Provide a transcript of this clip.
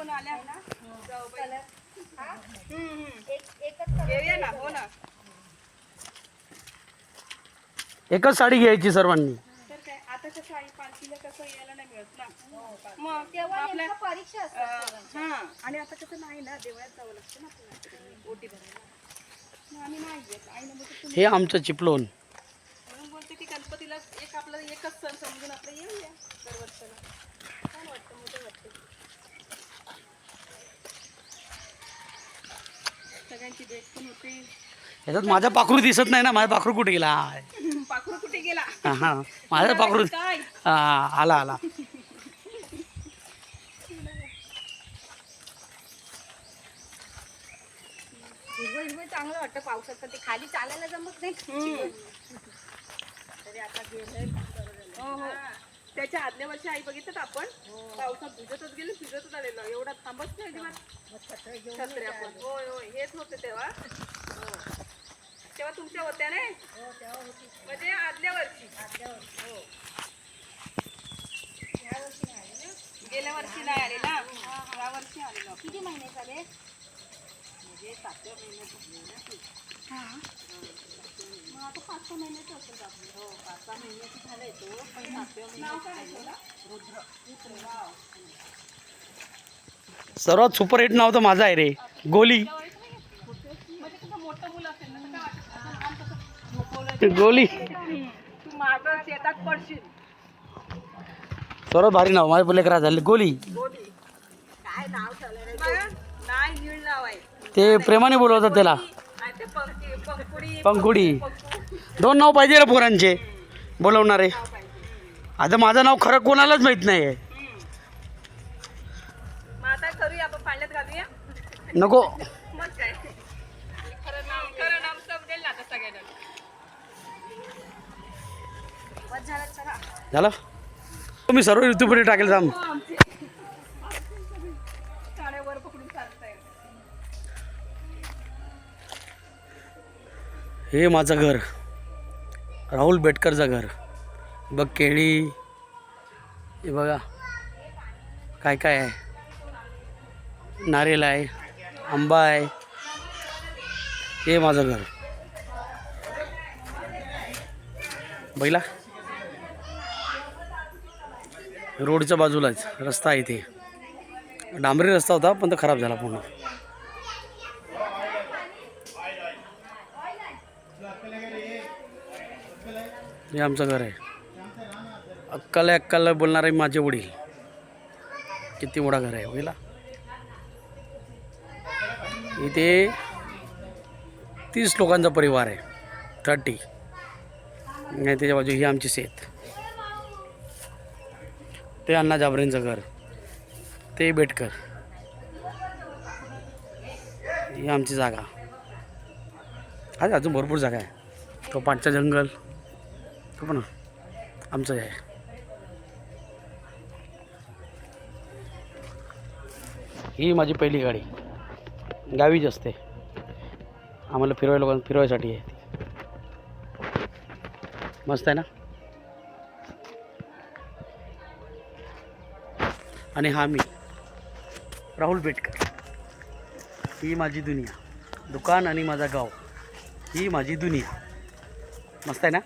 पण आल्या ना एकच घेऊया ना. हो ना. एकच साडी घ्यायची सर्वांनी. तर काय आता कसं आई पालखीला कसं यायला नाही मिळत ना. मग हो, तेव्हा आपल्या नेमकं परीक्षा असतात. हा आणि आता कसं नाही ना, देवळात जावं लागतं ना आपल्याला ओटी भरायला. मग आम्ही नाही येत. आईनं बोलतो तुम्ही हे आमचं चिपळूण. म्हणून बोलते की गणपतीला आपला एकच सण समजून आपलं येऊया दरवर्षाला. छान वाटतं, मजा वाटते. सगळ्यांची भेट पण होते. याच्यात माझा पाखरू दिसत नाही ना. माझा पाखरू कुठे गेला? पाखरू कुठे गेला? हा माझा पाखरू काय आला आला. हिरवं चांगलं वाटतं पावसात, पण ते खाली चालायला जमत नाही. तरी आता गेलंय. हो हो. त्याच्या आदल्या वर्षी आई बघितलं आपण पावसात भिजतच भिजतच आलेलो. एवढा थांबत नाही अजिबात. छत्र्या पण. होय होय हेच होते तेव्हा. तेव्हा तुमच्या होत्या नाही म्हणजे आदल्या वर्षी. हो. गेल्या वर्षी नाही आले ना, या वर्षी आलेलो. किती महिने झाले? म्हणजे 7व्या महिन्यात झाले ना. मग आता 5-6 महिन्याचं असेल आपलं. हो 5-6 महिन्याची झालाय तो, पण 7व्या महिन्यात रुद्र. सर्वात सुपरहिट नाव तर माझं आहे रे, गोली. म्हणजे कसं मोठं मुलं असेल ना तर काय गोली तू माझं शेतात पडशील. सर्वात भारी नाव माझ्या लेकरा झाले, गोली. गोली काय नाव चाललं रे? नाही नीळ नाव आहे. ते प्रेमाने बोलवतात त्याला आणि ते पंकुडी पंकुडी. 2 नाव पाहिजे रे पोरांचे बोलवणारे. आता माझं नाव खरं कोणालाच माहित नाही आहे. मग आता करूया आपण पाण्यात घालूया. नको. मग काय खरं नाव समजेल ना आता सगळ्यांना. बस झालं, चला. झालं तुम्ही सर्व ऋतूपुढे टाकेल थांब. आमचे काड्यावर पकडून चालताय. हे माझं घर, राहुल बेटकरचं घर. बघ केळी, हे बघा काय काय आहे. नारळ आहे, आंबा आहे. हे माझं घर बघला. रोडच्या बाजूलाच रस्ता आहे. इथे डांबरी रस्ता होता पण तो खराब झाला पूर्ण. हे आमचं घर आहे. अक्कल बोलणारे माझे वडील. किती मोठा घर आहे बघितला. इथे 30 लोकांचा परिवार आहे. 30. आणि त्याच्या बाजू ही आमची शेत. ते अण्णा जाबरेंचं घर, ते बेटकर. ही आमची जागा. आहे अजून भरपूर जागा आहे. तो पाठचा जंगल तो पण आमचं आहे. ही माझी पहिली गाडी गावीच असते. आम्हाला फिरवायसाठी आहे. मस्त आहे ना. आणि हा मी राहुल बेटकर. ही माझी दुनिया. दुकान आणि माझा गाव ही माझी दुनिया. मस्त आहे ना.